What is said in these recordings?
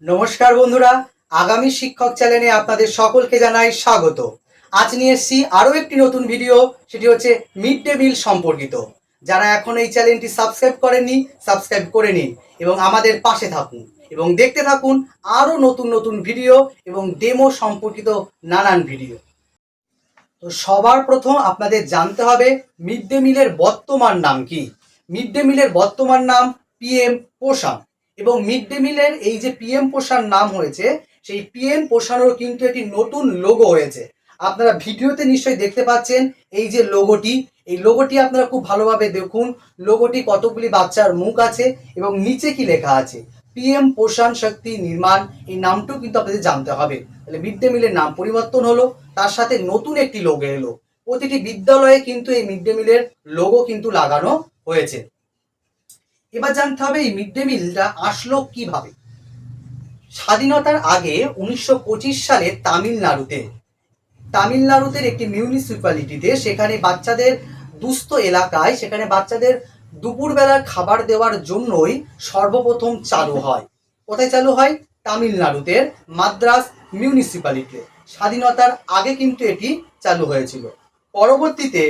নমস্কার বন্ধুরা, আগামী শিক্ষক চ্যানেলে আপনাদের সকলকে জানাই স্বাগত। আজ নিয়ে এসেছি আরও একটি নতুন ভিডিও, সেটি হচ্ছে মিড ডে মিল সম্পর্কিত। যারা এখন এই চ্যানেলটি সাবস্ক্রাইব করেননি, সাবস্ক্রাইব করে নিন এবং আমাদের পাশে থাকুন এবং দেখতে থাকুন আরও নতুন নতুন ভিডিও এবং ডেমো সম্পর্কিত নানান ভিডিও। তো সবার প্রথম আপনাদের জানতে হবে মিড ডে মিলের বর্তমান নাম কি। মিড ডে মিলের বর্তমান নাম পিএম পোষণ। এবং মিড ডে মিলের এই যে পিএম পোষণ নাম হয়েছে, সেই পিএম পোষণেরও কিন্তু একটি নতুন লোগো হয়েছে। আপনারা ভিডিওতে নিশ্চয়ই দেখতে পাচ্ছেন এই যে লোগোটি, এই লোগোটি আপনারা খুব ভালোভাবে দেখুন। লোগোটি কতগুলি বাচ্চার মুখ আছে এবং নিচে কি লেখা আছে, পিএম পোষণ শক্তি নির্মাণ, এই নামটিও কিন্তু আপনাদের জানতে হবে। তাহলে মিড ডে মিলের নাম পরিবর্তন হলো, তার সাথে নতুন একটি লোগো এলো। প্রতিটি বিদ্যালয়ে কিন্তু এই মিড ডে মিলের লোগো কিন্তু লাগানো হয়েছে। এবার জানতে হবে এই মিড ডে মিলটা আসলো কিভাবে। স্বাধীনতার আগে 1925 সালে তামিলনাড়ুতে একটি মিউনিসিপ্যালিটিতে, সেখানে বাচ্চাদের দুস্থ এলাকায়, সেখানে বাচ্চাদের দুপুরবেলার খাবার দেওয়ার জন্যই সর্বপ্রথম চালু হয়। কোথায় চালু হয়? তামিলনাড়ুতে মাদ্রাস মিউনিসিপ্যালিটিতে। স্বাধীনতার আগে কিন্তু এটি চালু হয়েছিল। পরবর্তীতে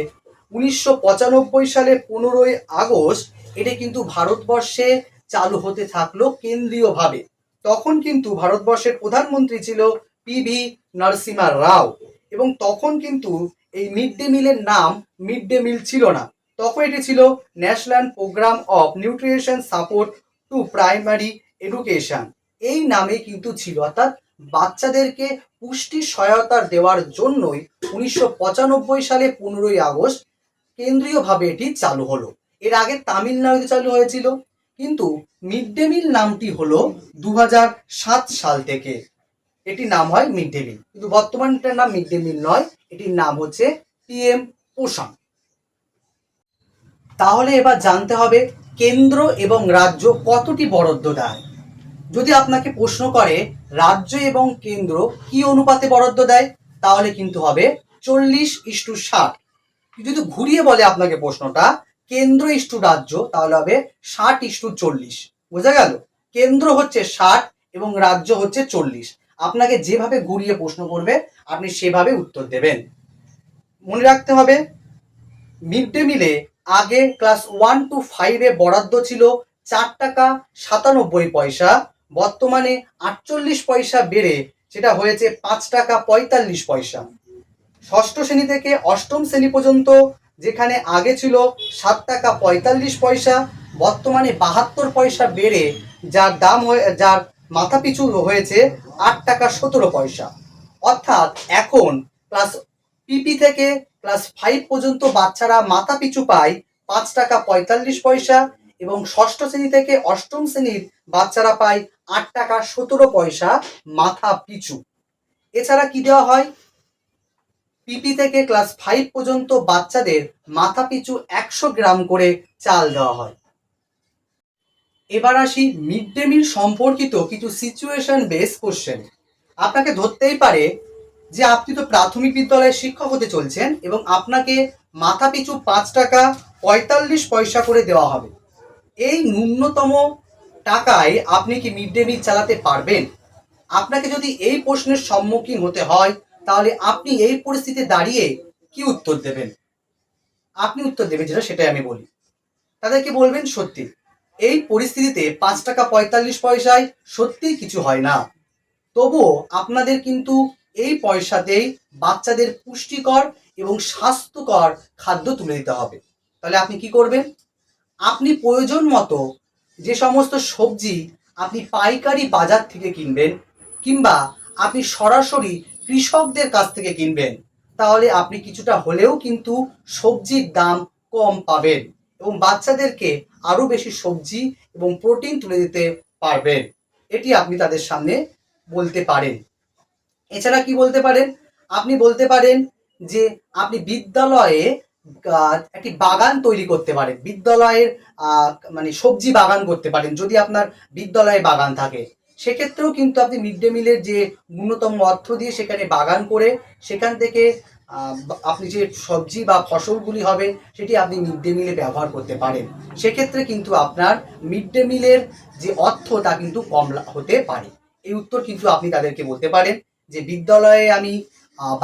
1995 সালে 15ই আগস্ট এটি কিন্তু ভারতবর্ষে চালু হতে থাকলো কেন্দ্রীয়ভাবে। তখন কিন্তু ভারতবর্ষের প্রধানমন্ত্রী ছিল পিভি নরসিমহা রাও, এবং তখন কিন্তু এই মিড ডে মিলের নাম মিড ডে মিল ছিল না, তখন এটি ছিল national programme of nutrition support to primary education, এই নামে কিন্তু ছিল। অর্থাৎ বাচ্চাদেরকে পুষ্টি সহায়তা দেওয়ার জন্যই 1995 সালে 15ই আগস্ট কেন্দ্রীয়ভাবে এটি চালু হলো। এর আগে তামিলনাড়ুতে চালু হয়েছিল, কিন্তু মিড ডে মিল নামটি হলো 2007 সাল থেকে এটির নাম হয় মিড ডে মিল, কিন্তু বর্তমানে এটার নাম মিড ডে মিল নয়, এটির নাম হচ্ছে পিএম পোষণ। তাহলে এবার জানতে হবে কেন্দ্র এবং রাজ্য কতটি বরাদ্দ দেয়। যদি আপনাকে প্রশ্ন করে রাজ্য এবং কেন্দ্র কি অনুপাতে বরাদ্দ দেয়, তাহলে কিন্তু হবে 40:60। যদি ঘুরিয়ে বলে আপনাকে প্রশ্নটা কেন্দ্র ইস্টু রাজ্য, তাহলে হবে 60:40। বোঝা গেল? কেন্দ্র হচ্ছে 60 এবং রাজ্য হচ্ছে 40। আপনাকে যেভাবে ঘুরিয়ে প্রশ্ন করবে আপনি সেভাবে উত্তর দেবেন। মনে রাখতে হবে মিড ডে মিলে আগে ক্লাস 1 to 5 বরাদ্দ ছিল 4 টাকা 97 পয়সা, বর্তমানে 48 পয়সা বেড়ে সেটা হয়েছে 5 টাকা 45 পয়সা। ষষ্ঠ শ্রেণী থেকে অষ্টম শ্রেণী পর্যন্ত যেখানে আগে ছিল 7 টাকা 45 পয়সা, বর্তমানে 72 পয়সা বেড়ে যার মাথা পিছু হয়েছে 8 টাকা 17 পয়সা। অর্থাৎ এখন ক্লাস পিপি থেকে ক্লাস 5 পর্যন্ত বাচ্চারা মাথা পিছু পায় 5 টাকা 45 পয়সা, এবং ষষ্ঠ শ্রেণী থেকে অষ্টম শ্রেণীর বাচ্চারা পায় 8 টাকা 17 পয়সা মাথা পিছু। এছাড়া কি দেওয়া হয়? পিপি থেকে ক্লাস 5 পর্যন্ত বাচ্চাদের মাথা পিছু 100 গ্রাম করে চাল দেওয়া হয়। এবার আসি মিড ডে মিল সম্পর্কিত কিছু সিচুয়েশন বেস কোশ্চেন। আপনাকে ধরতেই পারে যে আপনি তো প্রাথমিক বিদ্যালয়ের শিক্ষক হতে চলছেন এবং আপনাকে মাথা পিছু 5 টাকা 45 পয়সা করে দেওয়া হবে। এই ন্যূনতম টাকায় আপনি কি মিড ডে মিল চালাতে পারবেন? আপনাকে যদি এই প্রশ্নের সম্মুখীন হতে হয়, তাহলে আপনি এই পরিস্থিতিতে দাঁড়িয়ে কি উত্তর দেবেন? আপনি উত্তর দেবেন যেটা, সেটাই আমি বলি। তাদেরকে বলবেন সত্যি। এই পরিস্থিতিতে 5 টাকা 45 পয়সায় সত্যিই কিছু হয় না, তবুও আপনাদের কিন্তু এই পয়সাতেই বাচ্চাদের পুষ্টিকর এবং স্বাস্থ্যকর খাদ্য তুলে দিতে হবে। তাহলে আপনি কি করবেন? আপনি প্রয়োজন মতো যে সমস্ত সবজি আপনি পাইকারি বাজার থেকে কিনবেন, কিংবা আপনি সরাসরি কৃষকদের কাছ থেকে কিনবেন, তাহলে আপনি কিছুটা হলেও কিন্তু সবজির দাম কম পাবেন এবং বাচ্চাদেরকে আরও বেশি সবজি এবং প্রোটিন তুলে দিতে পারবেন। এটি আপনি তাদের সামনে বলতে পারেন। এছাড়া কি বলতে পারেন? আপনি বলতে পারেন যে আপনি বিদ্যালয়ে একটি বাগান তৈরি করতে পারেন, বিদ্যালয়ের মানে সবজি বাগান করতে পারেন। যদি আপনার বিদ্যালয়ে বাগান থাকে, সেক্ষেত্রেও কিন্তু আপনি মিড ডে মিলের যে ন্যূনতম অর্থ দিয়ে সেখানে বাগান করে সেখান থেকে আপনি যে সবজি বা ফসলগুলি হবে সেটি আপনি মিড ডে মিলে ব্যবহার করতে পারেন। সেক্ষেত্রে কিন্তু আপনার মিড ডে মিলের যে অর্থ তা কিন্তু কম হতে পারে। এই উত্তর কিন্তু আপনি তাদেরকে বলতে পারেন যে বিদ্যালয়ে আমি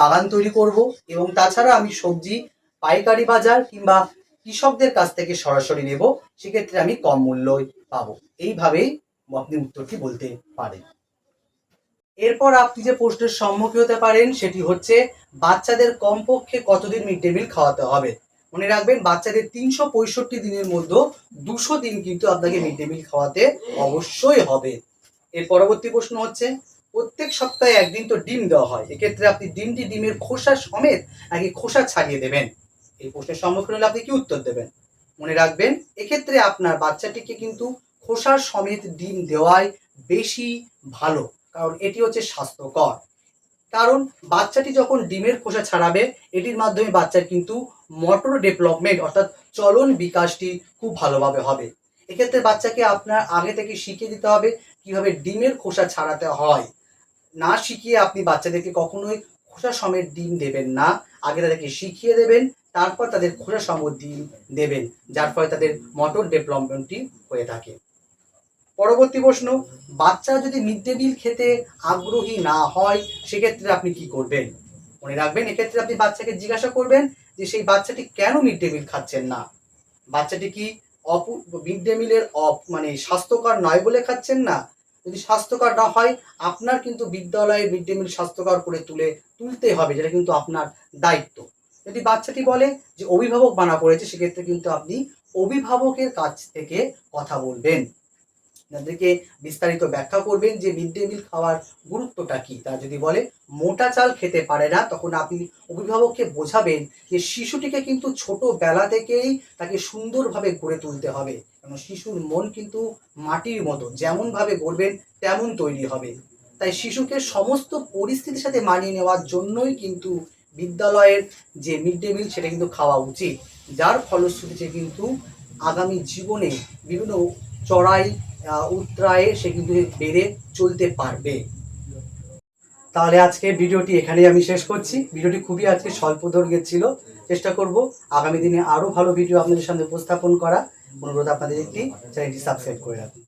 বাগান তৈরি করব এবং তাছাড়া আমি সবজি পাইকারি বাজার কিংবা কৃষকদের কাছ থেকে সরাসরি নেব, সেক্ষেত্রে আমি কম মূল্যই পাবো। এইভাবেই আপনি উত্তরটি বলতে পারেন। এরপর আপনি যে প্রশ্নের সম্মুখীন হতে পারেন সেটি হচ্ছে বাচ্চাদের কমপক্ষে কতদিন মিড ডে মিল খাওয়াতে হবে। মনে রাখবেন, বাচ্চাদের 365 দিনের মধ্যে 200 দিন কিন্তু আপনাকে মিড ডে মিল খাওয়াতে অবশ্যই হবে। এর পরবর্তী প্রশ্ন হচ্ছে প্রত্যেক সপ্তাহে একদিন তো ডিম দেওয়া হয়, এক্ষেত্রে আপনি ডিমের খোসা সমেত নাকি খোসা ছাড়িয়ে দেবেন? এই প্রশ্নের সম্মুখীন হলে আপনি কি উত্তর দেবেন? মনে রাখবেন, এক্ষেত্রে আপনার বাচ্চাটিকে কিন্তু খোসা সমেত ডিম দেওয়াই বেশি ভালো, কারণ এটি হচ্ছে স্বাস্থ্যকর। কারণ বাচ্চাটি যখন ডিমের খোসা ছাড়াবে, এটির মাধ্যমে বাচ্চার কিন্তু মোটর ডেভেলপমেন্ট অর্থাৎ চলন বিকাশটি খুব ভালোভাবে হবে। এক্ষেত্রে বাচ্চাকে আপনার আগে থেকে শিখিয়ে দিতে হবে কিভাবে ডিমের খোসা ছাড়াতে হয়। না শিখিয়ে আপনি বাচ্চাদেরকে কখনোই খোসা সমেত ডিম দেবেন না। আগে তাদেরকে শিখিয়ে দেবেন, তারপর তাদের খোসা সমেত ডিম দেবেন, যার ফলে তাদের মোটর ডেভেলপমেন্টটি হয়ে থাকে। পরবর্তী প্রশ্ন, বাচ্চা যদি মিড ডে মিল খেতে আগ্রহী না হয় সেক্ষেত্রে আপনি কি করবেন? মনে রাখবেন, এক্ষেত্রে আপনি বাচ্চাকে জিজ্ঞাসা করবেন যে সেই বাচ্চাটি কেন মিড ডে মিল খাচ্ছেন না। বাচ্চাটি কি মিড ডে মিলের মানে স্বাস্থ্যকর নয় বলে খাচ্ছেন না? যদি স্বাস্থ্যকর না হয়, আপনার কিন্তু বিদ্যালয়ে মিড ডে মিল স্বাস্থ্যকর করে তুলতে হবে, যেটা কিন্তু আপনার দায়িত্ব। যদি বাচ্চাটি বলে যে অভিভাবক মানা করেছে, সেক্ষেত্রে কিন্তু আপনি অভিভাবকের কাছ থেকে কথা বলবেন, তাদেরকে বিস্তারিত ব্যাখ্যা করবেন যে মিড ডে মিল খাওয়ার গুরুত্বটা কি। তা যদি বলে মোটা চাল খেতে পারে না, তখন আপনি অভিভাবককে বোঝাবেন যে শিশুটিকে কিন্তু ছোটবেলা থেকেই তাকে সুন্দরভাবে গড়ে তুলতে হবে, কারণ শিশুর মন কিন্তু মাটির মতো, যেমনভাবে গড়বেন তেমন তৈরি হবে। তাই শিশুকে সমস্ত পরিস্থিতির সাথে মানিয়ে নেওয়ার জন্যই কিন্তু বিদ্যালয়ের যে মিড ডে মিল সেটা কিন্তু খাওয়া উচিত, যার ফলশ্রুতিতে কিন্তু আগামী জীবনে বিভিন্ন চড়াই উতরায়ে সে কিন্তু বেড়ে চলতে পারবে। তাহলে আজকে ভিডিওটি এখানেই আমি শেষ করছি। ভিডিওটি খুবই আজকে স্বল্প দৈর্ঘ্যের ছিল। চেষ্টা করব আগামী দিনে আরও ভালো ভিডিও আপনাদের সামনে উপস্থাপন করা। অনুরোধ আপনাদের একটি চ্যানেলটি সাবস্ক্রাইব করে রাখুন।